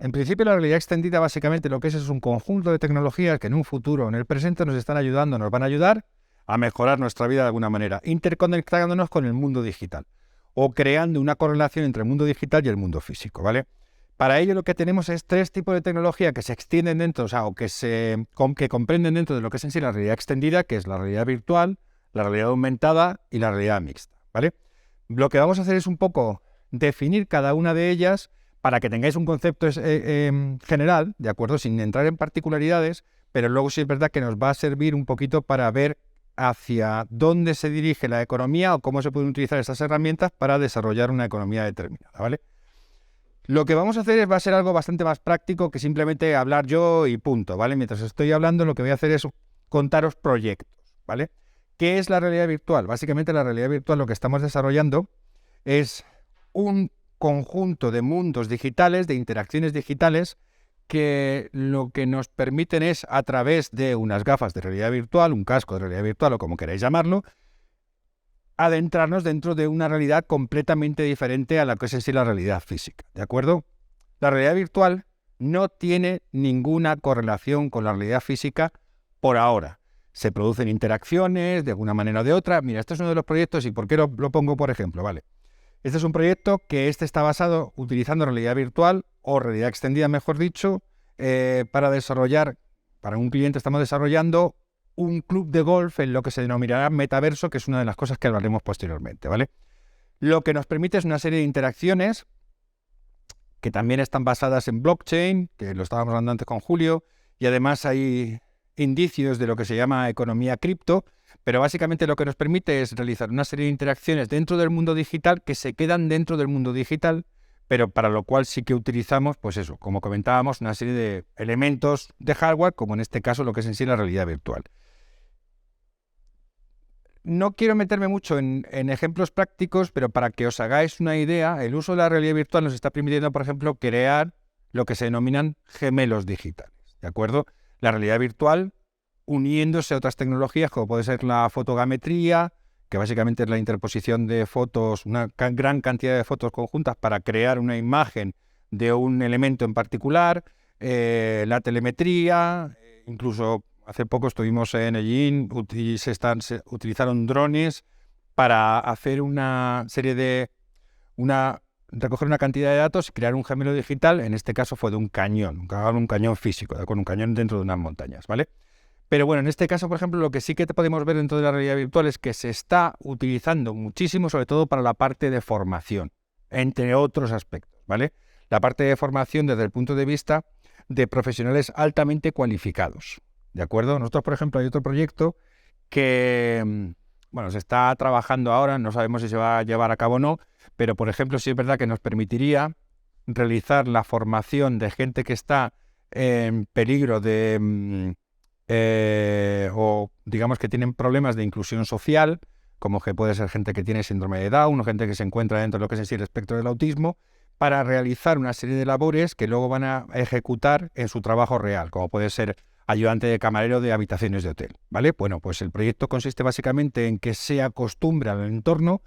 En principio, la realidad extendida básicamente lo que es un conjunto de tecnologías que en un futuro o en el presente nos están ayudando, nos van a ayudar a mejorar nuestra vida de alguna manera, interconectándonos con el mundo digital o creando una correlación entre el mundo digital y el mundo físico, ¿vale? Para ello lo que tenemos es tres tipos de tecnología que se extienden dentro, o sea, o que comprenden dentro de lo que es en sí la realidad extendida, que es la realidad virtual, la realidad aumentada y la realidad mixta, ¿vale? Lo que vamos a hacer es un poco definir cada una de ellas para que tengáis un concepto general, ¿de acuerdo? Sin entrar en particularidades, pero luego sí es verdad que nos va a servir un poquito para ver hacia dónde se dirige la economía o cómo se pueden utilizar estas herramientas para desarrollar una economía determinada, ¿vale? Lo que vamos a hacer va a ser algo bastante más práctico que simplemente hablar yo y punto, ¿vale? Mientras estoy hablando, lo que voy a hacer es contaros proyectos, ¿vale? ¿Qué es la realidad virtual? Básicamente la realidad virtual lo que estamos desarrollando es un conjunto de mundos digitales, de interacciones digitales, que lo que nos permiten es, a través de unas gafas de realidad virtual, un casco de realidad virtual o como queráis llamarlo, adentrarnos dentro de una realidad completamente diferente a la que es en sí la realidad física, ¿de acuerdo? La realidad virtual no tiene ninguna correlación con la realidad física por ahora. Se producen interacciones de alguna manera o de otra. Mira, este es uno de los proyectos y ¿por qué lo pongo por ejemplo? Vale. Este es un proyecto que está basado utilizando realidad virtual o realidad extendida, mejor dicho, para desarrollar, para un cliente estamos desarrollando un club de golf en lo que se denominará metaverso, que es una de las cosas que hablaremos posteriormente, ¿vale? Lo que nos permite es una serie de interacciones que también están basadas en blockchain, que lo estábamos hablando antes con Julio, y además hay indicios de lo que se llama economía cripto, pero básicamente lo que nos permite es realizar una serie de interacciones dentro del mundo digital que se quedan dentro del mundo digital, pero para lo cual sí que utilizamos, pues eso, como comentábamos, una serie de elementos de hardware, como en este caso lo que es en sí la realidad virtual. No quiero meterme mucho en ejemplos prácticos, pero para que os hagáis una idea, el uso de la realidad virtual nos está permitiendo, por ejemplo, crear lo que se denominan gemelos digitales, ¿de acuerdo? La realidad virtual uniéndose a otras tecnologías, como puede ser la fotogrametría, que básicamente es la interposición de fotos, una gran cantidad de fotos conjuntas para crear una imagen de un elemento en particular, la telemetría, incluso hace poco estuvimos en Egin y se utilizaron drones para hacer una serie de recoger una cantidad de datos y crear un gemelo digital. En este caso fue de un cañón físico, con un cañón dentro de unas montañas, ¿vale? Pero bueno, en este caso, por ejemplo, lo que sí que podemos ver dentro de la realidad virtual es que se está utilizando muchísimo, sobre todo para la parte de formación, entre otros aspectos, ¿vale? La parte de formación desde el punto de vista de profesionales altamente cualificados, ¿de acuerdo? Nosotros, por ejemplo, hay otro proyecto que, bueno, se está trabajando ahora, no sabemos si se va a llevar a cabo o no, pero, por ejemplo, sí es verdad que nos permitiría realizar la formación de gente que está en peligro de o digamos que tienen problemas de inclusión social, como que puede ser gente que tiene síndrome de Down o gente que se encuentra dentro de lo que es el espectro del autismo, para realizar una serie de labores que luego van a ejecutar en su trabajo real, como puede ser ayudante de camarero de habitaciones de hotel, ¿vale? Bueno, pues el proyecto consiste básicamente en que se acostumbre al entorno,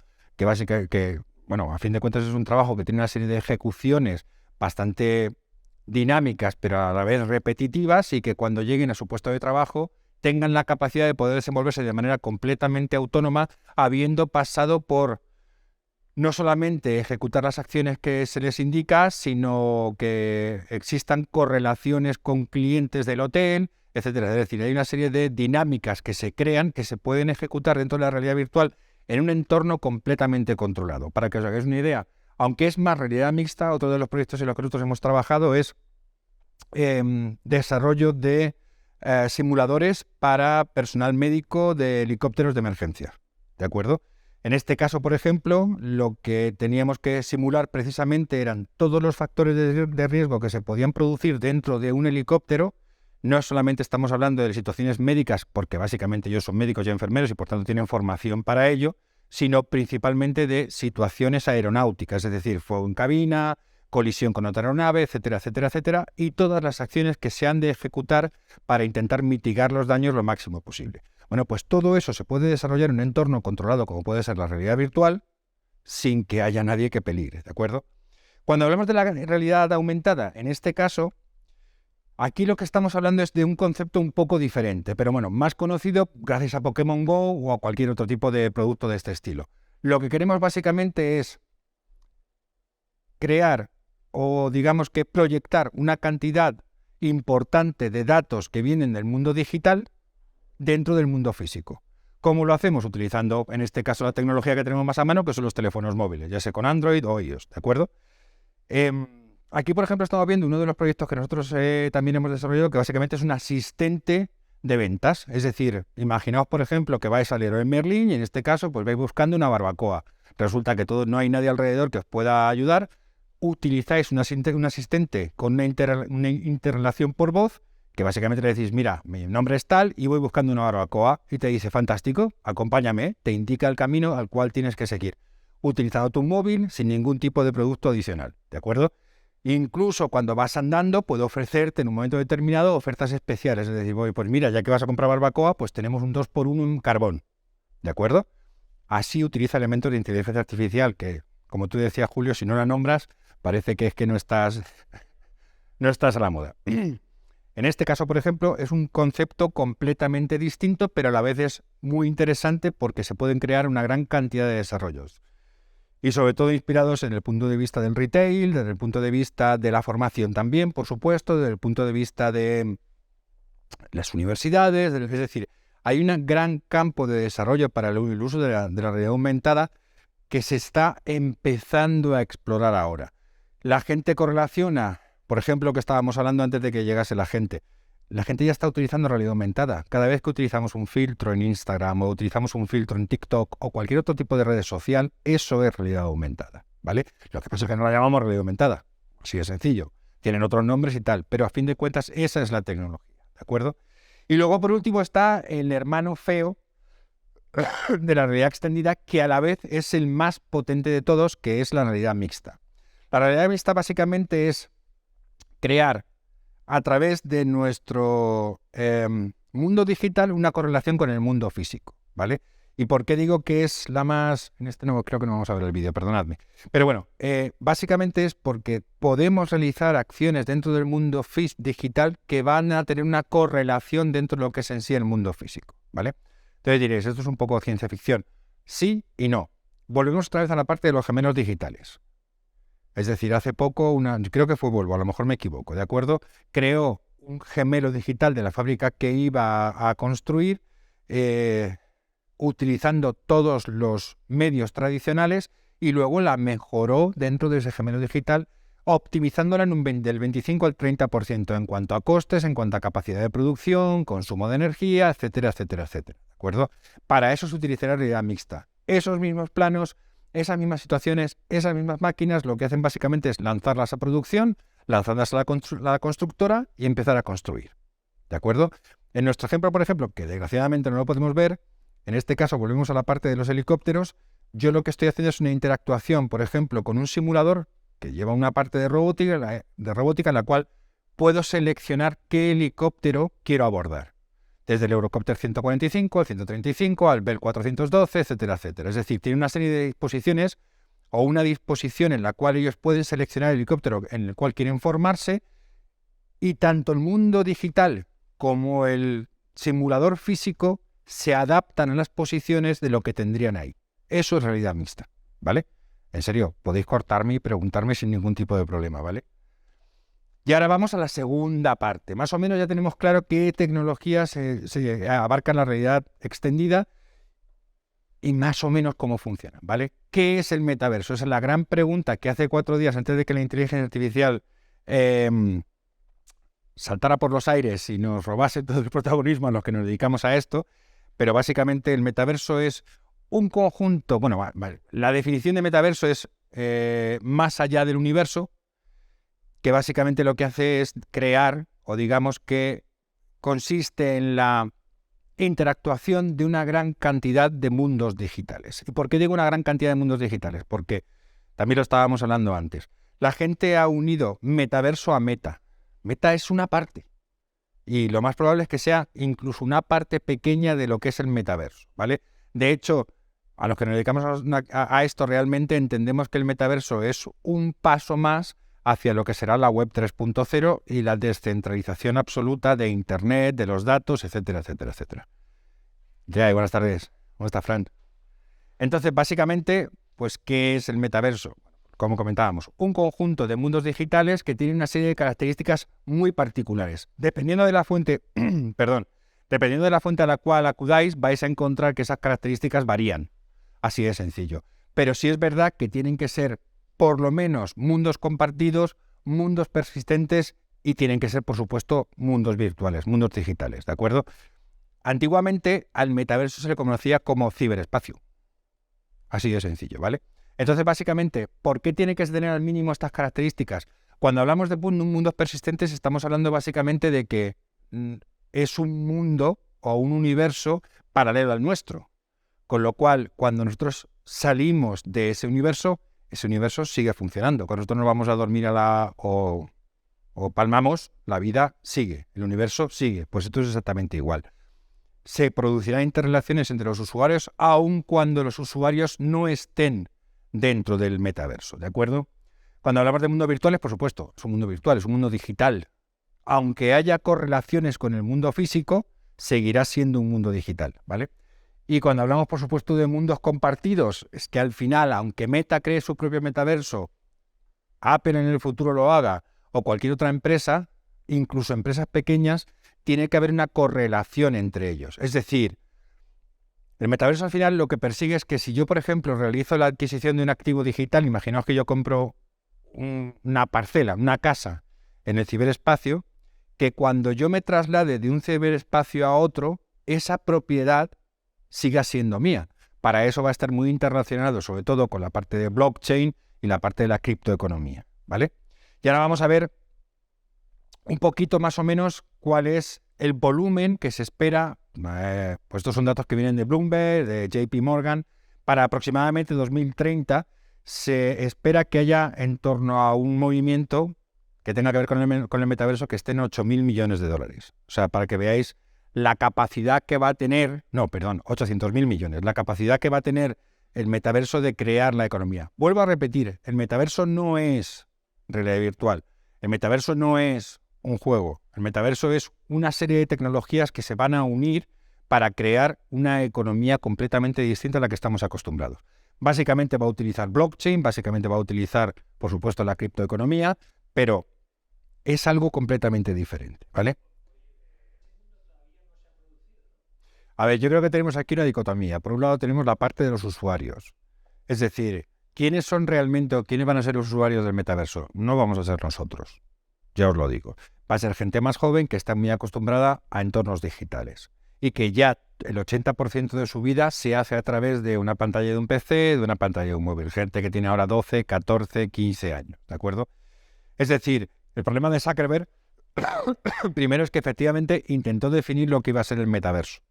bueno, a fin de cuentas es un trabajo que tiene una serie de ejecuciones bastante dinámicas, pero a la vez repetitivas, y que cuando lleguen a su puesto de trabajo tengan la capacidad de poder desenvolverse de manera completamente autónoma, habiendo pasado por no solamente ejecutar las acciones que se les indica, sino que existan correlaciones con clientes del hotel, etcétera. Es decir, hay una serie de dinámicas que se crean, que se pueden ejecutar dentro de la realidad virtual en un entorno completamente controlado. Para que os hagáis una idea, aunque es más realidad mixta, otro de los proyectos en los que nosotros hemos trabajado es desarrollo de simuladores para personal médico de helicópteros de emergencia, ¿de acuerdo? En este caso, por ejemplo, lo que teníamos que simular precisamente eran todos los factores de riesgo que se podían producir dentro de un helicóptero. No solamente estamos hablando de situaciones médicas, porque básicamente ellos son médicos y enfermeros y por tanto tienen formación para ello, sino principalmente de situaciones aeronáuticas, es decir, fuego en cabina, colisión con otra aeronave, etcétera, etcétera, etcétera, y todas las acciones que se han de ejecutar para intentar mitigar los daños lo máximo posible. Bueno, pues todo eso se puede desarrollar en un entorno controlado como puede ser la realidad virtual sin que haya nadie que peligre, ¿de acuerdo? Cuando hablamos de la realidad aumentada, en este caso, aquí lo que estamos hablando es de un concepto un poco diferente, pero bueno, más conocido gracias a Pokémon Go o a cualquier otro tipo de producto de este estilo. Lo que queremos básicamente es crear o digamos que proyectar una cantidad importante de datos que vienen del mundo digital dentro del mundo físico. ¿Cómo lo hacemos? Utilizando, en este caso, la tecnología que tenemos más a mano, que son los teléfonos móviles, ya sea con Android o iOS, ¿de acuerdo? Aquí, por ejemplo, estamos viendo uno de los proyectos que nosotros también hemos desarrollado, que básicamente es un asistente de ventas. Es decir, imaginaos, por ejemplo, que vais al Leroy Merlin y en este caso, pues vais buscando una barbacoa. Resulta que no hay nadie alrededor que os pueda ayudar. Utilizáis un asistente con una interrelación por voz, que básicamente le decís, mira, mi nombre es tal y voy buscando una barbacoa. Y te dice, fantástico, acompáñame, te indica el camino al cual tienes que seguir. Utilizando tu móvil sin ningún tipo de producto adicional, ¿de acuerdo? Incluso cuando vas andando, puedo ofrecerte en un momento determinado ofertas especiales. Es decir, pues mira, ya que vas a comprar barbacoa, pues tenemos un 2x1 en carbón, ¿de acuerdo? Así utiliza elementos de inteligencia artificial que, como tú decías, Julio, si no la nombras, parece que es que no estás a la moda. En este caso, por ejemplo, es un concepto completamente distinto, pero a la vez es muy interesante porque se pueden crear una gran cantidad de desarrollos. Y sobre todo inspirados en el punto de vista del retail, desde el punto de vista de la formación también, por supuesto, desde el punto de vista de las universidades, es decir, hay un gran campo de desarrollo para el uso de la realidad aumentada que se está empezando a explorar ahora. La gente correlaciona, por ejemplo, lo que estábamos hablando antes de que llegase la gente. La gente ya está utilizando realidad aumentada. Cada vez que utilizamos un filtro en Instagram o utilizamos un filtro en TikTok o cualquier otro tipo de red social, eso es realidad aumentada, ¿vale? Lo que pasa es que no la llamamos realidad aumentada. Así de sencillo. Tienen otros nombres y tal, pero a fin de cuentas esa es la tecnología, ¿de acuerdo? Y luego, por último, está el hermano feo de la realidad extendida, que a la vez es el más potente de todos, que es la realidad mixta. La realidad mixta básicamente es crear a través de nuestro mundo digital una correlación con el mundo físico, ¿vale? ¿Y por qué digo que es la más...? En este no, creo que no vamos a ver el vídeo, perdonadme. Pero bueno, básicamente es porque podemos realizar acciones dentro del mundo digital que van a tener una correlación dentro de lo que es en sí el mundo físico, ¿vale? Entonces diréis, esto es un poco ciencia ficción. Sí y no. Volvemos otra vez a la parte de los gemelos digitales. Es decir, hace poco, creo que fue Volvo, a lo mejor me equivoco, ¿de acuerdo? Creó un gemelo digital de la fábrica que iba a construir utilizando todos los medios tradicionales y luego la mejoró dentro de ese gemelo digital, optimizándola del 25 al 30% en cuanto a costes, en cuanto a capacidad de producción, consumo de energía, etcétera, etcétera, etcétera, ¿de acuerdo? Para eso se utilizará realidad mixta. Esos mismos planos, esas mismas situaciones, esas mismas máquinas, lo que hacen básicamente es lanzarlas a producción, lanzarlas a la constructora y empezar a construir, ¿de acuerdo? En nuestro ejemplo, por ejemplo, que desgraciadamente no lo podemos ver, en este caso volvemos a la parte de los helicópteros, yo lo que estoy haciendo es una interactuación, por ejemplo, con un simulador que lleva una parte de robótica en la cual puedo seleccionar qué helicóptero quiero abordar. Desde el Eurocopter 145 al 135, al Bell 412, etcétera, etcétera. Es decir, tiene una serie de disposiciones o una disposición en la cual ellos pueden seleccionar el helicóptero en el cual quieren formarse y tanto el mundo digital como el simulador físico se adaptan a las posiciones de lo que tendrían ahí. Eso es realidad mixta, ¿vale? En serio, podéis cortarme y preguntarme sin ningún tipo de problema, ¿vale? Y ahora vamos a la segunda parte. Más o menos ya tenemos claro qué tecnologías se abarcan la realidad extendida y más o menos cómo funcionan, ¿vale? ¿Qué es el metaverso? Esa es la gran pregunta que hace 4 días, antes de que la inteligencia artificial saltara por los aires y nos robase todo el protagonismo a los que nos dedicamos a esto, pero básicamente el metaverso es un conjunto, bueno, la definición de metaverso es más allá del universo, que básicamente lo que hace es crear, o digamos que consiste en la interactuación de una gran cantidad de mundos digitales. ¿Y por qué digo una gran cantidad de mundos digitales? Porque también lo estábamos hablando antes. La gente ha unido metaverso a meta. Meta es una parte. Y lo más probable es que sea incluso una parte pequeña de lo que es el metaverso, ¿vale? De hecho, a los que nos dedicamos a esto realmente entendemos que el metaverso es un paso más hacia lo que será la web 3.0 y la descentralización absoluta de Internet, de los datos, etcétera, etcétera, etcétera. Ya, buenas tardes. ¿Cómo está, Fran? Entonces, básicamente, pues, ¿qué es el metaverso? Como comentábamos, un conjunto de mundos digitales que tienen una serie de características muy particulares. Dependiendo de la fuente, dependiendo de la fuente a la cual acudáis, vais a encontrar que esas características varían. Así de sencillo. Pero sí es verdad que tienen que ser, por lo menos, mundos compartidos, mundos persistentes y tienen que ser, por supuesto, mundos virtuales, mundos digitales, ¿de acuerdo? Antiguamente al metaverso se le conocía como ciberespacio. Así de sencillo, ¿vale? Entonces, básicamente, ¿por qué tiene que tener al mínimo estas características? Cuando hablamos de mundos persistentes, estamos hablando básicamente de que es un mundo o un universo paralelo al nuestro. Con lo cual, cuando nosotros salimos de ese universo sigue funcionando. Cuando nosotros nos vamos a dormir o palmamos, la vida sigue, el universo sigue. Pues esto es exactamente igual. Se producirán interrelaciones entre los usuarios aun cuando los usuarios no estén dentro del metaverso, ¿de acuerdo? Cuando hablamos de mundos virtuales, por supuesto, es un mundo virtual, es un mundo digital. Aunque haya correlaciones con el mundo físico, seguirá siendo un mundo digital, ¿vale? Y cuando hablamos, por supuesto, de mundos compartidos, es que al final, aunque Meta cree su propio metaverso, Apple en el futuro lo haga, o cualquier otra empresa, incluso empresas pequeñas, tiene que haber una correlación entre ellos. Es decir, el metaverso al final lo que persigue es que si yo, por ejemplo, realizo la adquisición de un activo digital, imaginaos que yo compro una parcela, una casa en el ciberespacio, que cuando yo me traslade de un ciberespacio a otro, esa propiedad siga siendo mía. Para eso va a estar muy interrelacionado, sobre todo con la parte de blockchain y la parte de la criptoeconomía, ¿vale? Y ahora vamos a ver un poquito más o menos cuál es el volumen que se espera, pues estos son datos que vienen de Bloomberg, de JP Morgan, para aproximadamente 2030 se espera que haya en torno a un movimiento que tenga que ver con el metaverso que esté en 8.000 millones de dólares. O sea, para que veáis la capacidad que va a tener, 800.000 millones, la capacidad que va a tener el metaverso de crear la economía. Vuelvo a repetir, el metaverso no es realidad virtual, el metaverso no es un juego, el metaverso es una serie de tecnologías que se van a unir para crear una economía completamente distinta a la que estamos acostumbrados. Básicamente va a utilizar blockchain, básicamente va a utilizar, por supuesto, la criptoeconomía, pero es algo completamente diferente, ¿vale? A ver, yo creo que tenemos aquí una dicotomía. Por un lado tenemos la parte de los usuarios. Es decir, ¿quiénes son realmente o quiénes van a ser los usuarios del metaverso? No vamos a ser nosotros, ya os lo digo. Va a ser gente más joven que está muy acostumbrada a entornos digitales y que ya el 80% de su vida se hace a través de una pantalla de un PC, de una pantalla de un móvil. Gente que tiene ahora 12, 14, 15 años, ¿de acuerdo? Es decir, el problema de Zuckerberg primero es que efectivamente intentó definir lo que iba a ser el metaverso.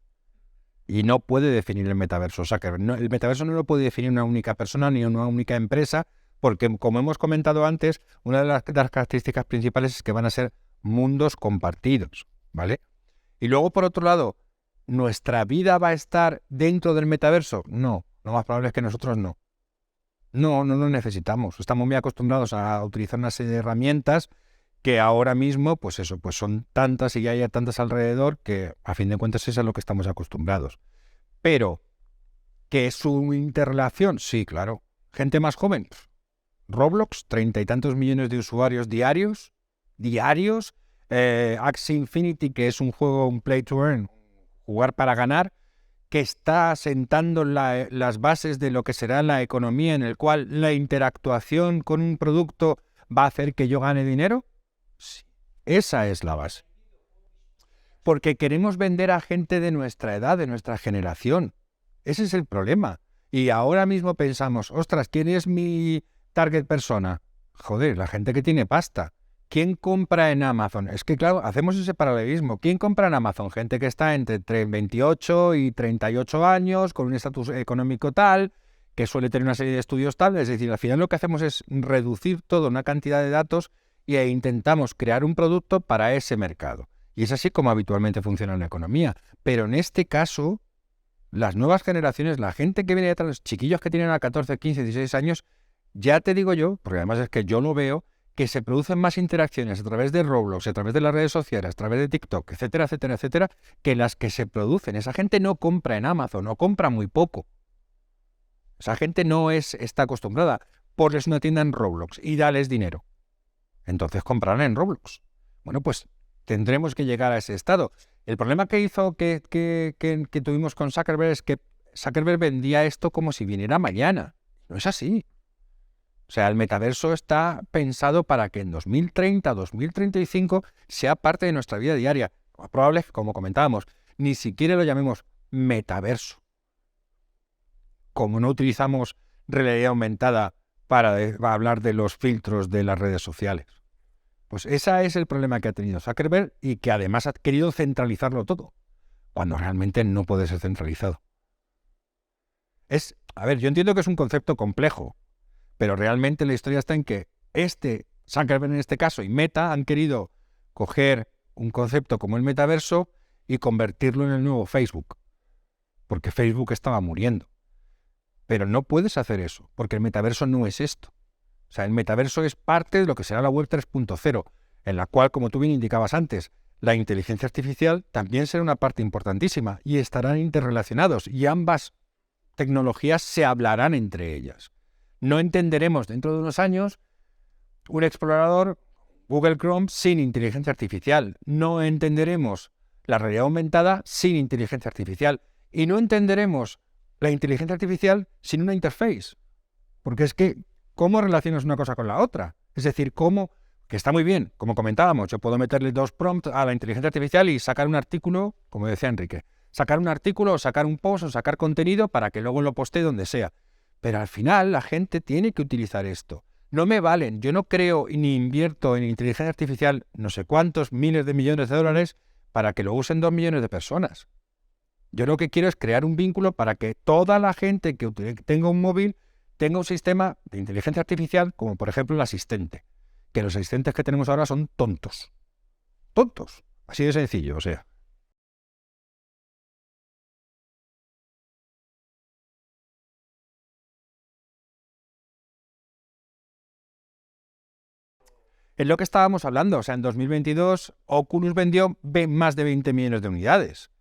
Y no puede definir el metaverso Zuckerberg. No, el metaverso no lo puede definir una única persona ni una única empresa, porque, como hemos comentado antes, una de las características principales es que van a ser mundos compartidos, ¿vale? Y luego, por otro lado, ¿nuestra vida va a estar dentro del metaverso? No, lo más probable es que nosotros no. No lo necesitamos. Estamos muy acostumbrados a utilizar una serie de herramientas que ahora mismo, pues son tantas y ya hay tantas alrededor que a fin de cuentas es a lo que estamos acostumbrados. Pero, ¿qué es su interrelación? Sí, claro. Gente más joven. Roblox, 30 y tantos millones de usuarios diarios. Axie Infinity, que es un juego, un play to earn, jugar para ganar, que está sentando las bases de lo que será la economía, en el cual la interactuación con un producto va a hacer que yo gane dinero. Sí, esa es la base. Porque queremos vender a gente de nuestra edad, de nuestra generación. Ese es el problema. Y ahora mismo pensamos, ostras, ¿quién es mi target persona? Joder, la gente que tiene pasta. ¿Quién compra en Amazon? Es que, claro, hacemos ese paralelismo. ¿Quién compra en Amazon? Gente que está entre 28 y 38 años, con un estatus económico tal, que suele tener una serie de estudios tal. Es decir, al final lo que hacemos es reducir toda una cantidad de datos e intentamos crear un producto para ese mercado. Y es así como habitualmente funciona la economía. Pero en este caso, las nuevas generaciones, la gente que viene detrás, los chiquillos que tienen a 14, 15, 16 años, ya te digo yo, porque además es que yo lo veo, que se producen más interacciones a través de Roblox, a través de las redes sociales, a través de TikTok, etcétera, etcétera, etcétera, que las que se producen. Esa gente no compra en Amazon, o compra muy poco. Esa gente no está acostumbrada. Ponles una tienda en Roblox y dales dinero. Entonces comprarán en Roblox. Bueno, pues tendremos que llegar a ese estado. El problema que hizo que tuvimos con Zuckerberg es que Zuckerberg vendía esto como si viniera mañana. No es así. O sea, el metaverso está pensado para que en 2030, 2035 sea parte de nuestra vida diaria. Lo más probable es que, como comentábamos, ni siquiera lo llamemos metaverso. Como no utilizamos realidad aumentada para hablar de los filtros de las redes sociales. Pues ese es el problema que ha tenido Zuckerberg y que además ha querido centralizarlo todo, cuando realmente no puede ser centralizado. A ver, yo entiendo que es un concepto complejo, pero realmente la historia está en que Zuckerberg en este caso y Meta han querido coger un concepto como el metaverso y convertirlo en el nuevo Facebook, porque Facebook estaba muriendo. Pero no puedes hacer eso, porque el metaverso no es esto. O sea, el metaverso es parte de lo que será la web 3.0, en la cual, como tú bien indicabas antes, la inteligencia artificial también será una parte importantísima y estarán interrelacionados y ambas tecnologías se hablarán entre ellas. No entenderemos dentro de unos años un explorador Google Chrome sin inteligencia artificial. No entenderemos la realidad aumentada sin inteligencia artificial. Y no entenderemos la inteligencia artificial sin una interface. Porque es que, ¿cómo relacionas una cosa con la otra? Es decir, que está muy bien, como comentábamos, yo puedo meterle 2 prompts a la inteligencia artificial y sacar un artículo, como decía Enrique, sacar un artículo o sacar un post o sacar contenido para que luego lo postee donde sea. Pero al final la gente tiene que utilizar esto. No me valen, yo no creo ni invierto en inteligencia artificial no sé cuántos miles de millones de dólares para que lo usen 2 millones de personas. Yo lo que quiero es crear un vínculo para que toda la gente que tenga un móvil tenga un sistema de inteligencia artificial, como por ejemplo el asistente. Que los asistentes que tenemos ahora son tontos. Tontos. Así de sencillo, o sea. Es lo que estábamos hablando. O sea, en 2022 Oculus vendió más de 20 millones de unidades.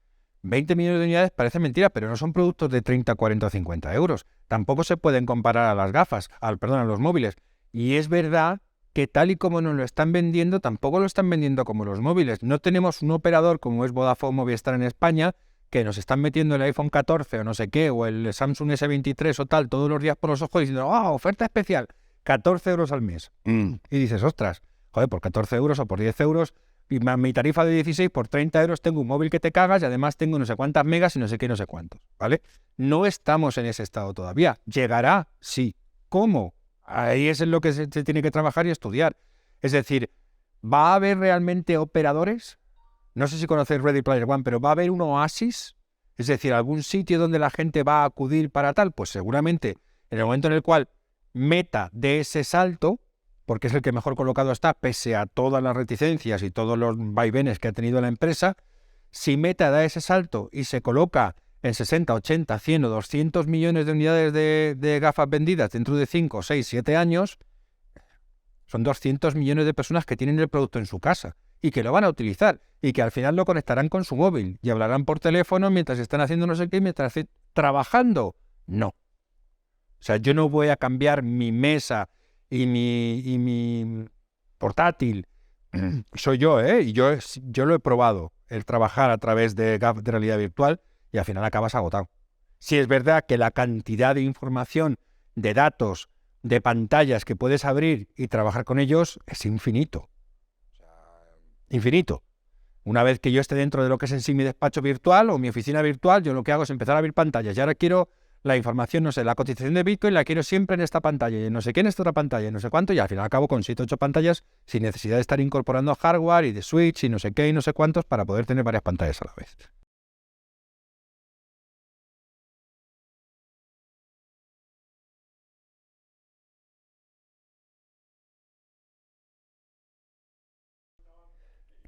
20 millones de unidades parece mentira, pero no son productos de 30, 40 o 50 euros. Tampoco se pueden comparar a las gafas, a los móviles. Y es verdad que tal y como nos lo están vendiendo, tampoco lo están vendiendo como los móviles. No tenemos un operador como es Vodafone Movistar en España, que nos están metiendo el iPhone 14 o no sé qué, o el Samsung S23 o tal, todos los días por los ojos diciendo, oferta especial, 14 euros al mes. Y dices, ostras, joder, por 14 euros o por 10 euros, y más mi tarifa de 16 por 30 euros tengo un móvil que te cagas y además tengo no sé cuántas megas y no sé qué, no sé cuántos, ¿vale? No estamos en ese estado todavía. ¿Llegará? Sí. ¿Cómo? Ahí es en lo que se tiene que trabajar y estudiar. Es decir, ¿va a haber realmente operadores? No sé si conocéis Ready Player One, pero ¿va a haber un oasis? Es decir, algún sitio donde la gente va a acudir para tal. Pues seguramente en el momento en el cual Meta dé ese salto, porque es el que mejor colocado está, pese a todas las reticencias y todos los vaivenes que ha tenido la empresa, si Meta da ese salto y se coloca en 60, 80, 100 o 200 millones de unidades de gafas vendidas dentro de 5, 6, 7 años, son 200 millones de personas que tienen el producto en su casa y que lo van a utilizar y que al final lo conectarán con su móvil y hablarán por teléfono mientras están haciendo no sé qué, mientras están trabajando. No. O sea, yo no voy a cambiar mi mesa y mi portátil. Soy yo, ¿eh? Y yo lo he probado, el trabajar a través de realidad virtual y al final acabas agotado. Si es verdad que la cantidad de información, de datos, de pantallas que puedes abrir y trabajar con ellos es infinito. Infinito. Una vez que yo esté dentro de lo que es en sí mi despacho virtual o mi oficina virtual, yo lo que hago es empezar a abrir pantallas. Y ahora quiero la información, no sé, la cotización de Bitcoin la quiero siempre en esta pantalla y no sé qué en esta otra pantalla y no sé cuánto, y al final acabo con 7 o 8 pantallas sin necesidad de estar incorporando hardware y de switch y no sé qué y no sé cuántos para poder tener varias pantallas a la vez.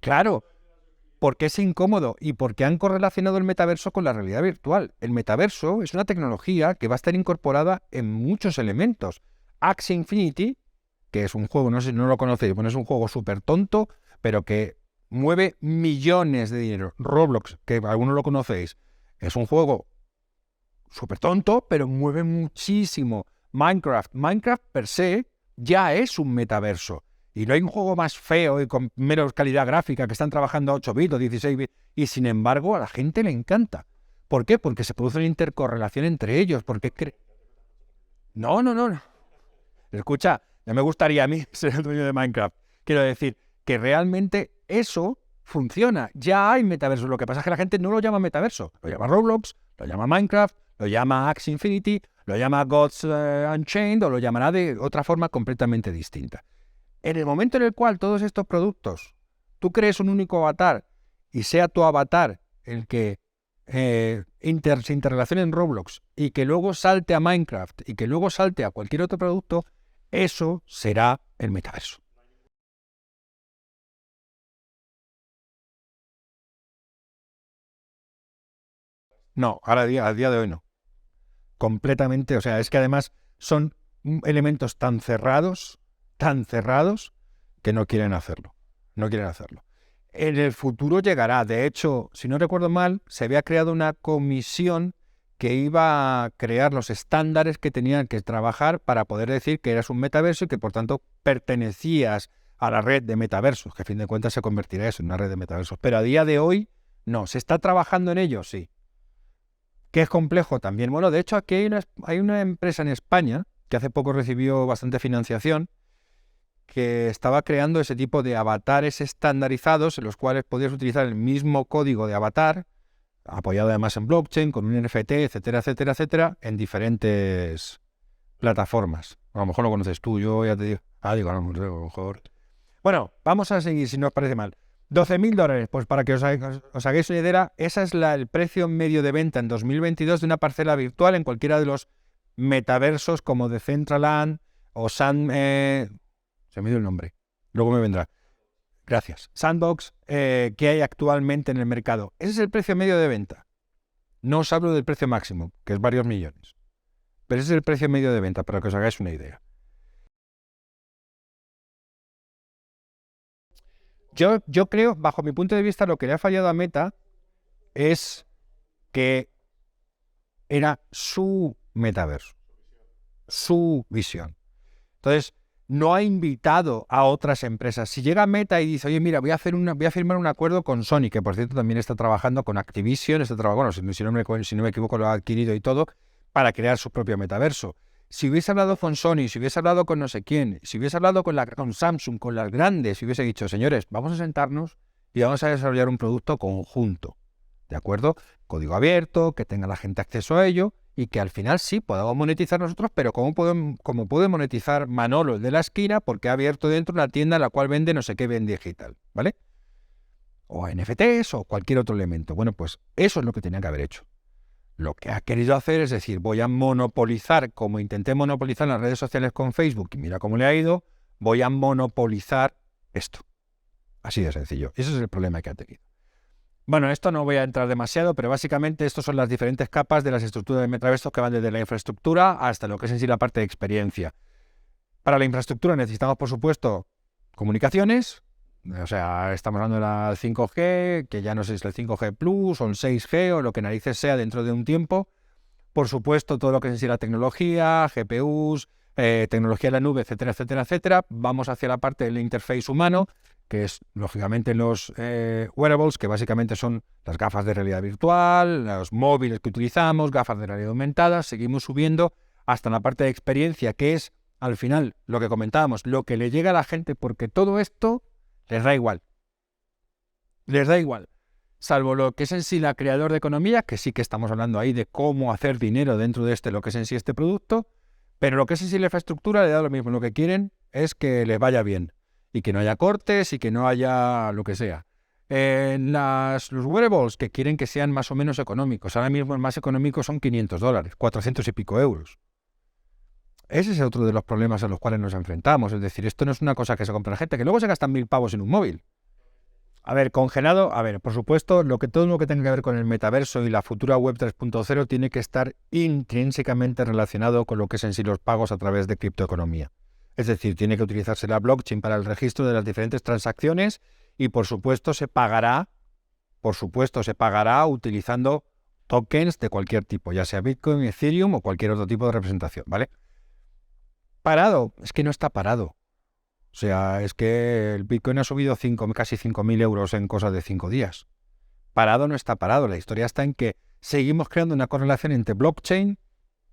Claro, porque es incómodo y porque han correlacionado el metaverso con la realidad virtual. El metaverso es una tecnología que va a estar incorporada en muchos elementos. Axie Infinity, que es un juego, no sé si no lo conocéis, bueno, es un juego súper tonto, pero que mueve millones de dinero. Roblox, que algunos lo conocéis, es un juego súper tonto, pero mueve muchísimo. Minecraft per se ya es un metaverso. Y no hay un juego más feo y con menos calidad gráfica que están trabajando a 8 bits o 16 bits. Y sin embargo, a la gente le encanta. ¿Por qué? Porque se produce una intercorrelación entre ellos. No. Escucha, ya me gustaría a mí ser el dueño de Minecraft. Quiero decir que realmente eso funciona. Ya hay metaverso. Lo que pasa es que la gente no lo llama metaverso. Lo llama Roblox, lo llama Minecraft, lo llama Axie Infinity, lo llama Gods Unchained o lo llamará de otra forma completamente distinta. En el momento en el cual todos estos productos, tú crees un único avatar y sea tu avatar el que se interrelacione en Roblox y que luego salte a Minecraft y que luego salte a cualquier otro producto, eso será el metaverso. No, ahora a día de hoy no. Completamente, o sea, es que además son elementos tan cerrados, que no quieren hacerlo. No quieren hacerlo. En el futuro llegará. De hecho, si no recuerdo mal, se había creado una comisión que iba a crear los estándares que tenían que trabajar para poder decir que eras un metaverso y que por tanto pertenecías a la red de metaversos, que a fin de cuentas se convertirá eso en una red de metaversos. Pero a día de hoy, no. ¿Se está trabajando en ello? Sí. ¿Qué es complejo también? Bueno, de hecho aquí hay una empresa en España que hace poco recibió bastante financiación, que estaba creando ese tipo de avatares estandarizados en los cuales podías utilizar el mismo código de avatar, apoyado además en blockchain, con un NFT, etcétera, etcétera, etcétera, en diferentes plataformas. A lo mejor lo conoces tú, yo ya te digo. Digo, a lo mejor. Bueno, vamos a seguir, si no os parece mal. $12.000, pues para que os hagáis una idea, ese es el precio medio de venta en 2022 de una parcela virtual en cualquiera de los metaversos como Decentraland o se me dio el nombre, luego me vendrá. Gracias. Sandbox, que hay actualmente en el mercado. Ese es el precio medio de venta. No os hablo del precio máximo, que es varios millones. Pero ese es el precio medio de venta, para que os hagáis una idea. Yo creo, bajo mi punto de vista, lo que le ha fallado a Meta es que era su metaverso, su visión. Entonces, no ha invitado a otras empresas. Si llega Meta y dice, oye, mira, voy a firmar un acuerdo con Sony, que por cierto también está trabajando con Activision, bueno, si no me equivoco, lo ha adquirido y todo, para crear su propio metaverso. Si hubiese hablado con Sony, si hubiese hablado con no sé quién, si hubiese hablado con Samsung, con las grandes, si hubiese dicho, señores, vamos a sentarnos y vamos a desarrollar un producto conjunto, ¿de acuerdo? Código abierto, que tenga la gente acceso a ello y que al final sí podamos monetizar nosotros, pero como puede monetizar Manolo, el de la esquina, porque ha abierto dentro una tienda en la cual vende no sé qué bien digital, ¿vale? O NFTs o cualquier otro elemento. Bueno, pues eso es lo que tenía que haber hecho. Lo que ha querido hacer es decir, voy a monopolizar, como intenté monopolizar las redes sociales con Facebook, y mira cómo le ha ido, voy a monopolizar esto. Así de sencillo. Ese es el problema que ha tenido. Bueno, esto no voy a entrar demasiado, pero básicamente estas son las diferentes capas de las estructuras de metaversos que van desde la infraestructura hasta lo que es en sí la parte de experiencia. Para la infraestructura necesitamos, por supuesto, comunicaciones. O sea, estamos hablando de la 5G, que ya no sé si es el 5G Plus o el 6G o lo que narices sea dentro de un tiempo. Por supuesto, todo lo que es en sí la tecnología, GPUs, tecnología en la nube, etcétera, etcétera, etcétera. Vamos hacia la parte del interface humano, que es, lógicamente, los wearables, que básicamente son las gafas de realidad virtual, los móviles que utilizamos, gafas de realidad aumentada. Seguimos subiendo hasta la parte de experiencia, que es, al final, lo que comentábamos, lo que le llega a la gente, porque todo esto les da igual. Les da igual. Salvo lo que es en sí la creador de economía, que sí que estamos hablando ahí de cómo hacer dinero dentro de lo que es en sí este producto, pero lo que es en sí la infraestructura le da lo mismo. Lo que quieren es que les vaya bien y que no haya cortes y que no haya lo que sea. Los wearables, que quieren que sean más o menos económicos. Ahora mismo el más económico son $500, 400 y pico euros. Ese es otro de los problemas a los cuales nos enfrentamos. Es decir, esto no es una cosa que se compra la gente, que luego se gastan 1.000 pavos en un móvil. A ver, congelado, a ver, por supuesto, todo lo que tenga que ver con el metaverso y la futura web 3.0 tiene que estar intrínsecamente relacionado con lo que es en sí los pagos a través de criptoeconomía. Es decir, tiene que utilizarse la blockchain para el registro de las diferentes transacciones y por supuesto se pagará utilizando tokens de cualquier tipo, ya sea Bitcoin, Ethereum o cualquier otro tipo de representación, ¿vale? Parado, es que no está parado. O sea, es que el Bitcoin ha subido casi 5.000 euros en cosas de 5 días. Parado no está parado. La historia está en que seguimos creando una correlación entre blockchain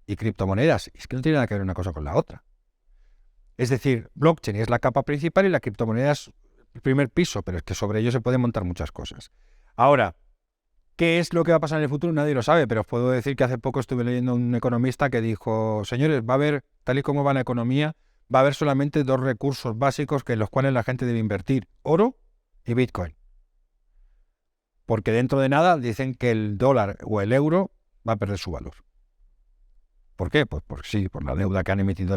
y criptomonedas. Y es que no tiene nada que ver una cosa con la otra. Es decir, blockchain es la capa principal y la criptomoneda es el primer piso, pero es que sobre ello se pueden montar muchas cosas. Ahora, ¿qué es lo que va a pasar en el futuro? Nadie lo sabe, pero os puedo decir que hace poco estuve leyendo a un economista que dijo, señores, va a haber, tal y como va la economía, va a haber solamente 2 recursos básicos en los cuales la gente debe invertir, oro y Bitcoin. Porque dentro de nada dicen que el dólar o el euro va a perder su valor. ¿Por qué? Pues por la deuda que han emitido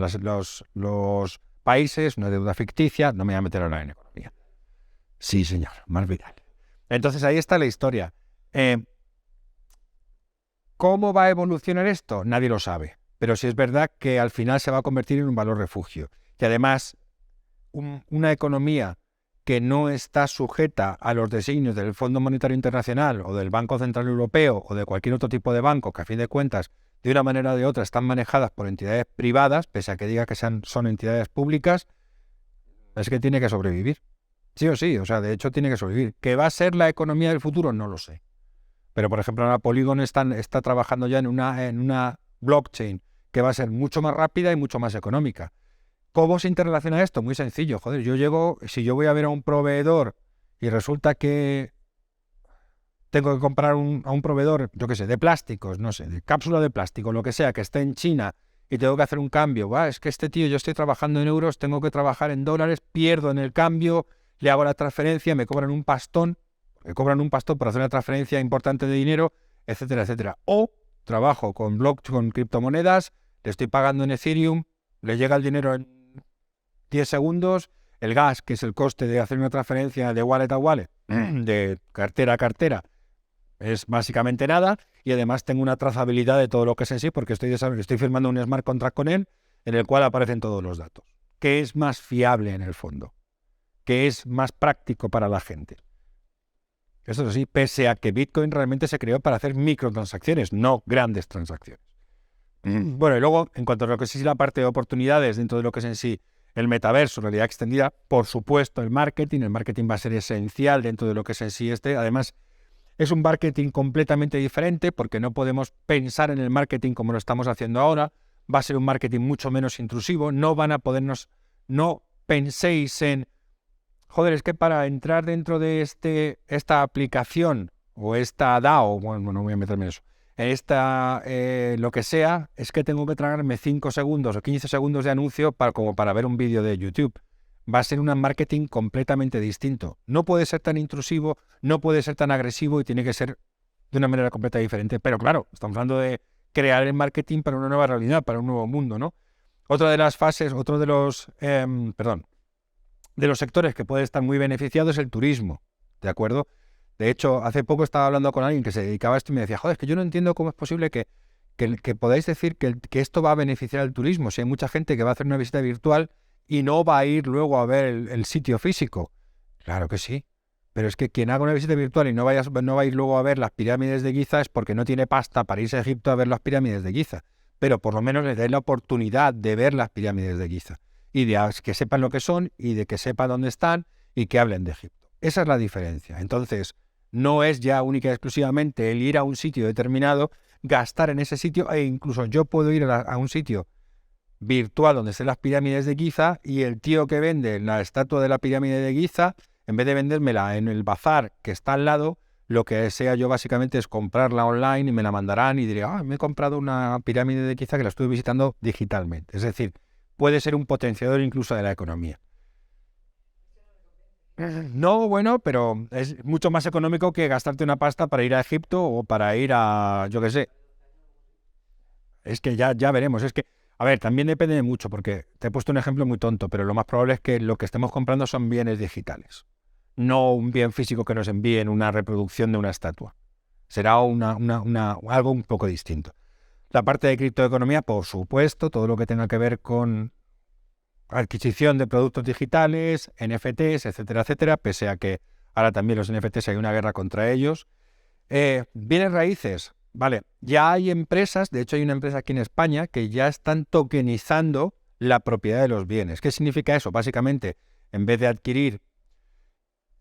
los países, una deuda ficticia, no me voy a meter ahora en economía. Sí, señor, más viral. Entonces ahí está la historia. ¿Cómo va a evolucionar esto? Nadie lo sabe. Pero sí es verdad que al final se va a convertir en un valor refugio. Y además, una economía que no está sujeta a los designios del Fondo Monetario Internacional o del Banco Central Europeo o de cualquier otro tipo de banco que a fin de cuentas, de una manera o de otra, están manejadas por entidades privadas, pese a que diga que son entidades públicas, es que tiene que sobrevivir. Sí o sí, o sea, de hecho tiene que sobrevivir. ¿Qué va a ser la economía del futuro? No lo sé. Pero, por ejemplo, ahora Polygon está trabajando ya en una blockchain que va a ser mucho más rápida y mucho más económica. ¿Cómo se interrelaciona esto? Muy sencillo. Joder, si yo voy a ver a un proveedor y resulta que tengo que comprar a un proveedor, yo qué sé, de plásticos, no sé, de cápsula de plástico, lo que sea, que esté en China y tengo que hacer un cambio. Es que este tío, yo estoy trabajando en euros, tengo que trabajar en dólares, pierdo en el cambio, le hago la transferencia, me cobran un pastón por hacer una transferencia importante de dinero, etcétera, etcétera. O trabajo con blockchain, con criptomonedas, le estoy pagando en Ethereum, le llega el dinero en 10 segundos, el gas, que es el coste de hacer una transferencia de wallet a wallet, de cartera a cartera, es básicamente nada, y además tengo una trazabilidad de todo lo que es en sí, porque estoy firmando un smart contract con él, en el cual aparecen todos los datos. ¿Qué es más fiable en el fondo? ¿Qué es más práctico para la gente? Eso es así, pese a que Bitcoin realmente se creó para hacer microtransacciones, no grandes transacciones. Bueno, y luego, en cuanto a lo que es la parte de oportunidades dentro de lo que es en sí el metaverso, realidad extendida, por supuesto el marketing va a ser esencial dentro de lo que es en sí Además, es un marketing completamente diferente porque no podemos pensar en el marketing como lo estamos haciendo ahora, va a ser un marketing mucho menos intrusivo, no penséis en joder, es que para entrar dentro de esta aplicación o esta DAO, bueno, no voy a meterme en eso, lo que sea, es que tengo que tragarme 5 segundos o 15 segundos de anuncio como para ver un vídeo de YouTube. Va a ser un marketing completamente distinto. No puede ser tan intrusivo, no puede ser tan agresivo y tiene que ser de una manera completamente diferente. Pero claro, estamos hablando de crear el marketing para una nueva realidad, para un nuevo mundo, ¿no? Otra de las fases, de los sectores que puede estar muy beneficiado es el turismo, ¿de acuerdo? De hecho, hace poco estaba hablando con alguien que se dedicaba a esto y me decía, joder, es que yo no entiendo cómo es posible que podáis decir que esto va a beneficiar al turismo. Si hay mucha gente que va a hacer una visita virtual y no va a ir luego a ver el sitio físico. Claro que sí, pero es que quien haga una visita virtual y no va a ir luego a ver las pirámides de Giza es porque no tiene pasta para irse a Egipto a ver las pirámides de Giza. Pero por lo menos les dais la oportunidad de ver las pirámides de Giza y de que sepan lo que son y de que sepan dónde están y que hablen de Egipto. Esa es la diferencia. Entonces, no es ya única y exclusivamente el ir a un sitio determinado, gastar en ese sitio, e incluso yo puedo ir a un sitio virtual donde estén las pirámides de Giza y el tío que vende la estatua de la pirámide de Giza, en vez de vendérmela en el bazar que está al lado, lo que sea yo básicamente es comprarla online y me la mandarán y diré, me he comprado una pirámide de Giza que la estuve visitando digitalmente. Es decir, puede ser un potenciador incluso de la economía. No, bueno, pero es mucho más económico que gastarte una pasta para ir a Egipto o para ir a, yo qué sé. Es que ya veremos. Es que, a ver, también depende de mucho, porque te he puesto un ejemplo muy tonto, pero lo más probable es que lo que estemos comprando son bienes digitales. no un bien físico que nos envíen una reproducción de una estatua. Será algo un poco distinto. La parte de criptoeconomía, por supuesto, todo lo que tenga que ver con adquisición de productos digitales, NFTs, etcétera, etcétera, pese a que ahora también los NFTs hay una guerra contra ellos. Bienes raíces, vale, ya hay empresas, de hecho hay una empresa aquí en España que ya están tokenizando la propiedad de los bienes. ¿Qué significa eso? Básicamente, en vez de adquirir,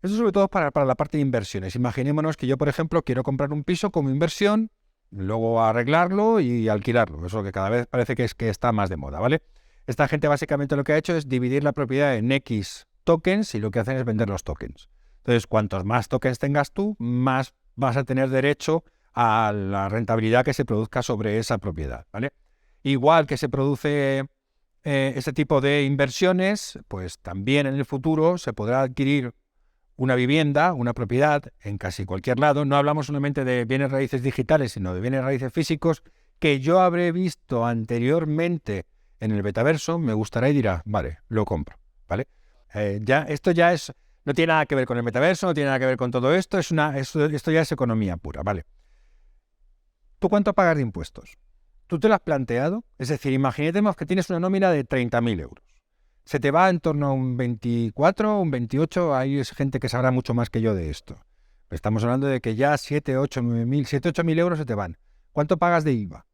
eso sobre todo para la parte de inversiones. Imaginémonos que yo, por ejemplo, quiero comprar un piso como inversión, luego arreglarlo y alquilarlo. Eso que cada vez parece que está más de moda, ¿vale? Esta gente básicamente lo que ha hecho es dividir la propiedad en X tokens y lo que hacen es vender los tokens. Entonces, cuantos más tokens tengas tú, más vas a tener derecho a la rentabilidad que se produzca sobre esa propiedad, ¿vale? Igual que se produce ese tipo de inversiones, pues también en el futuro se podrá adquirir una vivienda, una propiedad en casi cualquier lado. No hablamos solamente de bienes raíces digitales, sino de bienes raíces físicos que yo habré visto anteriormente en el metaverso, me gustará y dirá, vale, lo compro, ¿vale? Esto ya es, no tiene nada que ver con el metaverso, no tiene nada que ver con todo esto, esto ya es economía pura, ¿vale? ¿Tú cuánto pagas de impuestos? ¿Tú te lo has planteado? Es decir, imaginemos que tienes una nómina de 30.000 euros. Se te va en torno a un 24, un 28, hay gente que sabrá mucho más que yo de esto. Estamos hablando de que ya 7, 8, 9.000, 7, 8.000 euros se te van. ¿Cuánto pagas de IVA?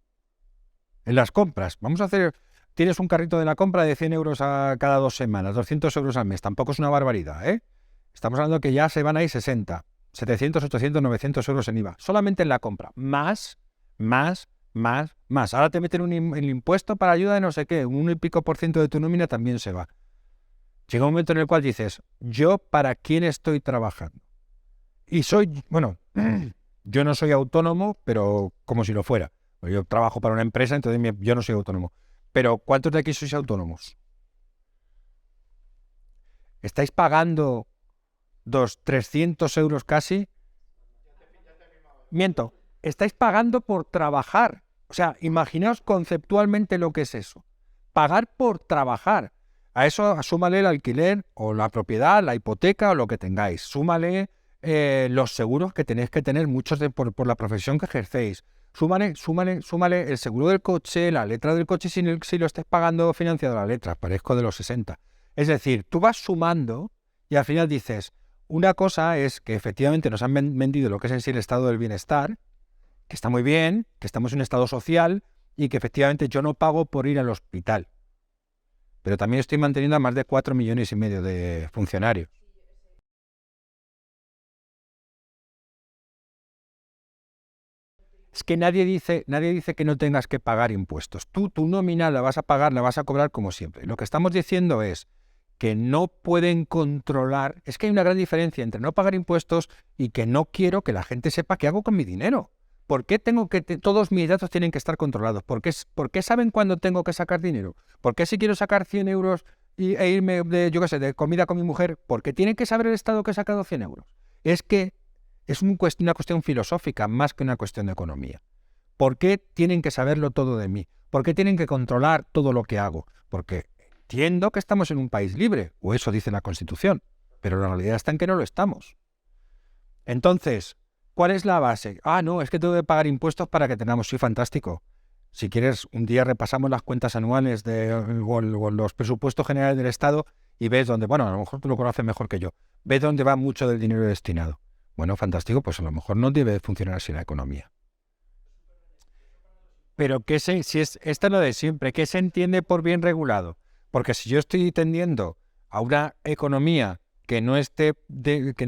En las compras, tienes un carrito de la compra de 100 euros a cada 2 semanas, 200 euros al mes, tampoco es una barbaridad, ¿eh? Estamos hablando que ya se van ahí 60, 700, 800, 900 euros en IVA, solamente en la compra, más. Ahora te meten el impuesto para ayuda de no sé qué, un 1 y pico por ciento de tu nómina también se va. Llega un momento en el cual dices, ¿yo para quién estoy trabajando? Y yo no soy autónomo, pero como si lo fuera. Yo trabajo para una empresa, entonces yo no soy autónomo. Pero ¿cuántos de aquí sois autónomos? ¿Estáis pagando 300 euros casi? Miento, estáis pagando por trabajar. O sea, imaginaos conceptualmente lo que es eso. Pagar por trabajar. A eso súmale el alquiler o la propiedad, la hipoteca o lo que tengáis. Súmale los seguros que tenéis que tener muchos por la profesión que ejercéis. Súmale el seguro del coche, la letra del coche si lo estáis pagando financiado la letra. Parezco de los 60. Es decir, tú vas sumando y al final dices, una cosa es que efectivamente nos han vendido lo que es en sí el estado del bienestar, que está muy bien, que estamos en un estado social y que efectivamente yo no pago por ir al hospital. Pero también estoy manteniendo a más de 4,5 millones de funcionarios. Es que nadie dice que no tengas que pagar impuestos. Tú, tu nómina la vas a pagar, la vas a cobrar como siempre. Lo que estamos diciendo es que no pueden controlar. Es que hay una gran diferencia entre no pagar impuestos y que no quiero que la gente sepa qué hago con mi dinero. ¿Por qué todos mis datos tienen que estar controlados? ¿Por qué saben cuándo tengo que sacar dinero? ¿Por qué si quiero sacar 100 euros e irme de comida con mi mujer, por qué tienen que saber el Estado que he sacado 100 euros? Es que es una cuestión filosófica más que una cuestión de economía. ¿Por qué tienen que saberlo todo de mí? ¿Por qué tienen que controlar todo lo que hago? Porque entiendo que estamos en un país libre, o eso dice la Constitución, pero la realidad está en que no lo estamos. Entonces, ¿cuál es la base? No, es que tengo que pagar impuestos para que tengamos. Sí, fantástico. Si quieres, un día repasamos las cuentas anuales o los presupuestos generales del Estado y ves dónde, a lo mejor tú lo conoces mejor que yo, ves dónde va mucho del dinero destinado. Bueno, fantástico, pues a lo mejor no debe funcionar así la economía. Pero si esta es lo de siempre, ¿qué se entiende por bien regulado? Porque si yo estoy tendiendo a una economía que no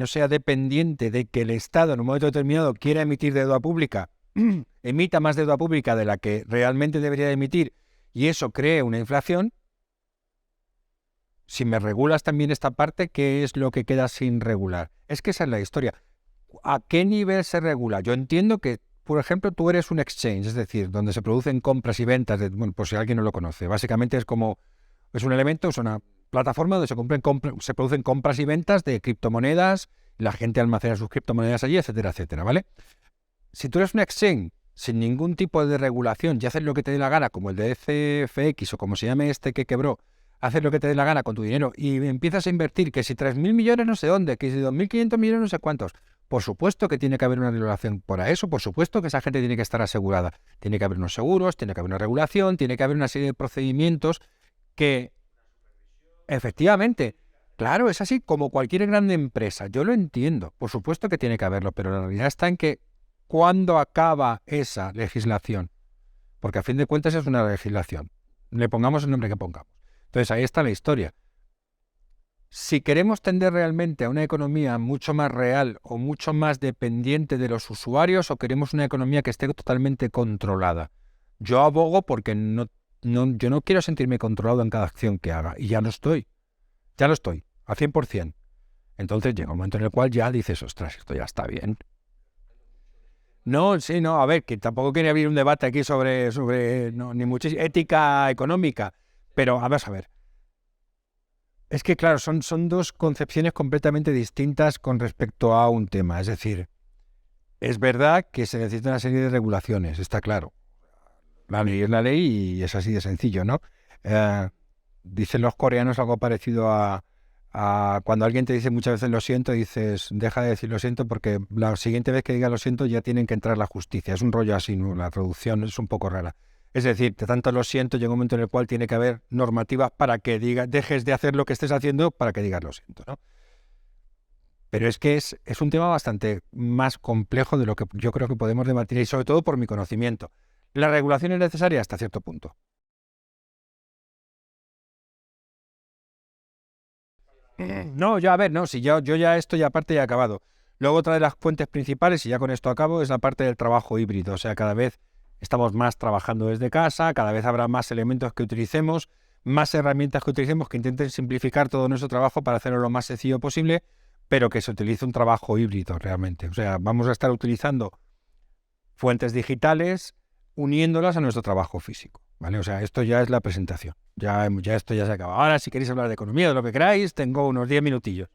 sea dependiente de que el Estado en un momento determinado quiera emitir deuda pública, emita más deuda pública de la que realmente debería emitir y eso cree una inflación, si me regulas también esta parte, ¿qué es lo que queda sin regular? Es que esa es la historia. ¿A qué nivel se regula? Yo entiendo que, por ejemplo, tú eres un exchange, es decir, donde se producen compras y ventas, por si alguien no lo conoce. Básicamente es un elemento, es una plataforma donde se producen compras y ventas de criptomonedas, la gente almacena sus criptomonedas allí, etcétera, etcétera, ¿vale? Si tú eres un exchange sin ningún tipo de regulación y haces lo que te dé la gana, como el de CFX o como se llame este que quebró hacer lo que te dé la gana con tu dinero y empiezas a invertir, que si 3.000 millones no sé dónde, que si 2.500 millones no sé cuántos, por supuesto que tiene que haber una regulación para eso, por supuesto que esa gente tiene que estar asegurada. Tiene que haber unos seguros, tiene que haber una regulación, tiene que haber una serie de procedimientos que, efectivamente, claro, es así como cualquier gran empresa. Yo lo entiendo, por supuesto que tiene que haberlo, pero la realidad está en que ¿cuándo acaba esa legislación? Porque a fin de cuentas es una legislación. Le pongamos el nombre que pongamos. Entonces ahí está la historia. Si queremos tender realmente a una economía mucho más real o mucho más dependiente de los usuarios o queremos una economía que esté totalmente controlada. Yo abogo porque yo no quiero sentirme controlado en cada acción que haga y ya lo estoy, al 100%. Entonces llega un momento en el cual ya dices, ostras, esto ya está bien. No, sí, no, a ver, que tampoco quería abrir un debate aquí sobre no, ni muchísima ética económica, pero vamos a ver. Es que, claro, son dos concepciones completamente distintas con respecto a un tema. Es decir, es verdad que se necesita una serie de regulaciones, está claro. La ley es la ley y es así de sencillo, ¿no? Eh, Dicen los coreanos algo parecido a cuando alguien te dice muchas veces lo siento, dices, deja de decir lo siento porque la siguiente vez que diga lo siento ya tienen que entrar la justicia. Es un rollo así, ¿no? La traducción es un poco rara. Es decir, de tanto lo siento, llega un momento en el cual tiene que haber normativas para que dejes de hacer lo que estés haciendo para que digas lo siento, ¿no? Pero es que es un tema bastante más complejo de lo que yo creo que podemos debatir y sobre todo por mi conocimiento. La regulación es necesaria hasta cierto punto. No, ya a ver, no, si yo ya esto ya aparte ya he acabado. Luego otra de las fuentes principales, y ya con esto acabo, es la parte del trabajo híbrido. O sea, cada vez estamos más trabajando desde casa, cada vez habrá más elementos que utilicemos, más herramientas que utilicemos que intenten simplificar todo nuestro trabajo para hacerlo lo más sencillo posible, pero que se utilice un trabajo híbrido realmente. O sea, vamos a estar utilizando fuentes digitales uniéndolas a nuestro trabajo físico, ¿vale? O sea, esto ya es la presentación. Ya esto ya se acaba. Ahora, si queréis hablar de economía, de lo que queráis, tengo unos 10 minutillos.